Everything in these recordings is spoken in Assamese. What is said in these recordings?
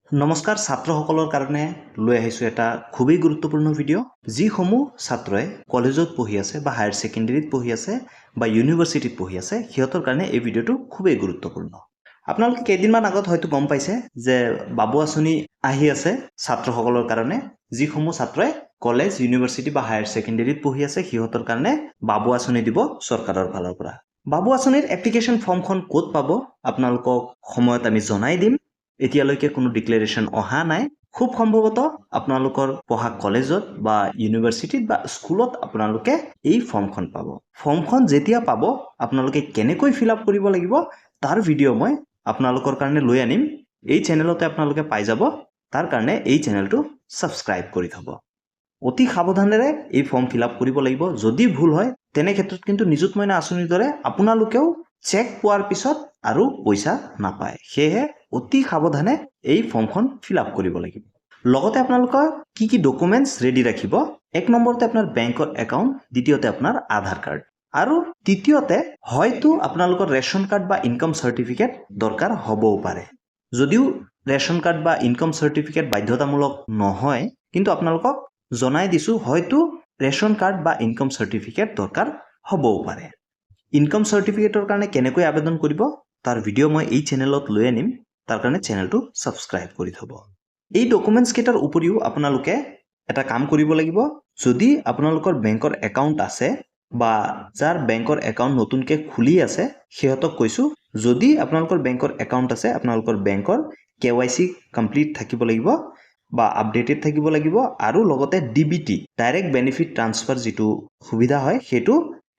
নমস্কাৰ ছাত্ৰসকলৰ কাৰণে লৈ আহিছোঁ এটা খুবেই গুৰুত্বপূৰ্ণ ভিডিঅ' যিসমূহ ছাত্ৰই কলেজত পঢ়ি আছে বা হায়াৰ ছেকেণ্ডেৰীত পঢ়ি আছে বা ইউনিভাৰ্চিটিত পঢ়ি আছে সিহঁতৰ কাৰণে এই ভিডিঅ'টো খুবেই গুৰুত্বপূৰ্ণ। আপোনালোকে কেইদিনমান আগত হয়তো গম পাইছে যে বাবু আঁচনি আহি আছে ছাত্ৰসকলৰ কাৰণে। যিসমূহ ছাত্ৰই কলেজ ইউনিভাৰ্চিটি বা হায়াৰ ছেকেণ্ডেৰীত পঢ়ি আছে সিহঁতৰ কাৰণে বাবু আঁচনি দিব চৰকাৰৰ ফালৰ পৰা। বাবু আঁচনিৰ এপ্লিকেশ্যন ফৰ্মখন ক'ত পাব আপোনালোকক সময়ত আমি জনাই দিম। এতিয়ালৈকে কোনো ডিক্লেৰেশ্যন অহা নাই। খুব সম্ভৱতঃ আপোনালোকৰ পঢ়া কলেজত বা ইউনিভাৰ্চিটিত বা স্কুলত আপোনালোকে এই ফৰ্মখন পাব। ফৰ্মখন যেতিয়া পাব আপোনালোকে কেনেকৈ ফিল আপ কৰিব লাগিব তাৰ ভিডিঅ' মই আপোনালোকৰ কাৰণে লৈ আনিম। এই চেনেলতে আপোনালোকে পাই যাব। তাৰ কাৰণে এই চেনেলটো ছাবস্ক্ৰাইব কৰি থ'ব। অতি সাৱধানেৰে এই ফৰ্ম ফিল আপ কৰিব লাগিব। যদি ভুল হয় তেনে ক্ষেত্ৰত কিন্তু নিযুত মইনা আঁচনিৰ দৰে আপোনালোকেও চেক পোৱাৰ পিছত আৰু পইচা নাপায়। সেয়েহে অতি সাৱধানে এই ফৰ্মখন ফিল আপ কৰিব লাগিব। লগতে আপোনালোকৰ কি ডকুমেণ্টছ ৰেডি ৰাখিব। এক নম্বৰতে আপোনাৰ বেংকৰ একাউণ্ট, দ্বিতীয়তে আপোনাৰ আধাৰ কাৰ্ড আৰু তৃতীয়তে হয়তো আপোনালোকৰ ৰেচন কাৰ্ড বা ইনকাম চাৰ্টিফিকেট দৰকাৰ হ'বও পাৰে। যদিও ৰেচন কাৰ্ড বা ইনকাম চাৰ্টিফিকেট বাধ্যতামূলক নহয়, কিন্তু আপোনালোকক জনাই দিছোঁ হয়তো ৰেচন কাৰ্ড বা ইনকাম চাৰ্টিফিকেট দৰকাৰ হ'বও পাৰে। ইনকাম চাৰ্টিফিকেটৰ কাৰণে কেনেকৈ আবেদন কৰিব তাৰ ভিডিঅ' মই এই চেনেলত লৈ আনিম। তাৰ কাৰণে চেনেলটো ছাবস্ক্ৰাইব কৰি থ'ব। এই ডকুমেণ্টছ কেইটাৰ উপৰিও আপোনালোকে এটা কাম কৰিব লাগিব। যদি আপোনালোকৰ বেংকৰ একাউণ্ট আছে বা যাৰ বেংকৰ একাউণ্ট নতুনকৈ খুলি আছে সিহঁতক কৈছোঁ, যদি আপোনালোকৰ বেংকৰ একাউণ্ট আছে আপোনালোকৰ বেংকৰ KYC কমপ্লিট থাকিব লাগিব বা আপডেটেড থাকিব লাগিব আৰু লগতে DBT ডাইৰেক্ট বেনিফিট ট্ৰান্সফাৰ যিটো সুবিধা হয় সেইটো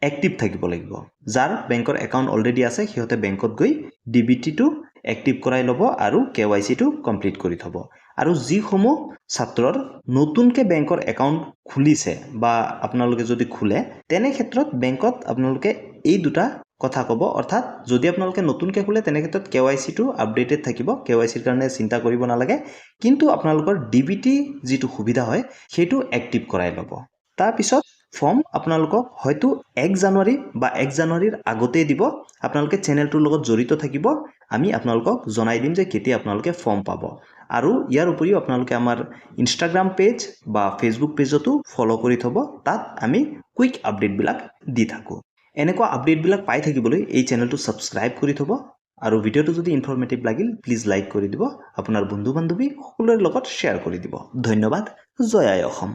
এক্টিভ থাকিব লাগিব। যাৰ বেংকৰ একাউণ্ট অলৰেডি আছে সিহঁতে বেংকত গৈ DBTটো এক্টিভ কৰাই ল'ব আৰু KYCটো কমপ্লিট কৰি থ'ব। আৰু যিসমূহ ছাত্ৰৰ নতুনকৈ বেংকৰ একাউণ্ট খুলিছে বা আপোনালোকে যদি খোলে তেনে ক্ষেত্ৰত বেংকত আপোনালোকে এই দুটা কথা ক'ব। অৰ্থাৎ যদি আপোনালোকে নতুনকৈ খোলে তেনে ক্ষেত্ৰত KYCটো আপডেটেড থাকিব, KYCৰ কাৰণে চিন্তা কৰিব নালাগে, কিন্তু আপোনালোকৰ DBT যিটো সুবিধা হয় সেইটো এক্টিভ কৰাই ল'ব। তাৰপিছত ফৰ্ম আপোনালোকক হয়তো 1 জানুৱাৰী বা 1 জানুৱাৰীৰ আগতেই দিব। আপোনালোকে চেনেলটোৰ লগত জড়িত থাকিব। আমি আপোনালোকক জনাই দিম যে কেতিয়া আপোনালোকে ফৰ্ম পাব। আৰু ইয়াৰ উপৰিও আপোনালোকে আমাৰ ইনষ্টাগ্ৰাম পেজ বা ফেচবুক পেজতো ফ'ল' কৰি থ'ব। তাত আমি কুইক আপডেটবিলাক দি থাকোঁ। এনেকুৱা আপডেটবিলাক পাই থাকিবলৈ এই চেনেলটো ছাবস্ক্ৰাইব কৰি থ'ব। আৰু ভিডিঅ'টো যদি ইনফৰ্মেটিভ লাগিল প্লিজ লাইক কৰি দিব। আপোনাৰ বন্ধু বান্ধৱী সকলোৰে লগত শ্বেয়াৰ কৰি দিব। ধন্যবাদ। জয় আই অসম।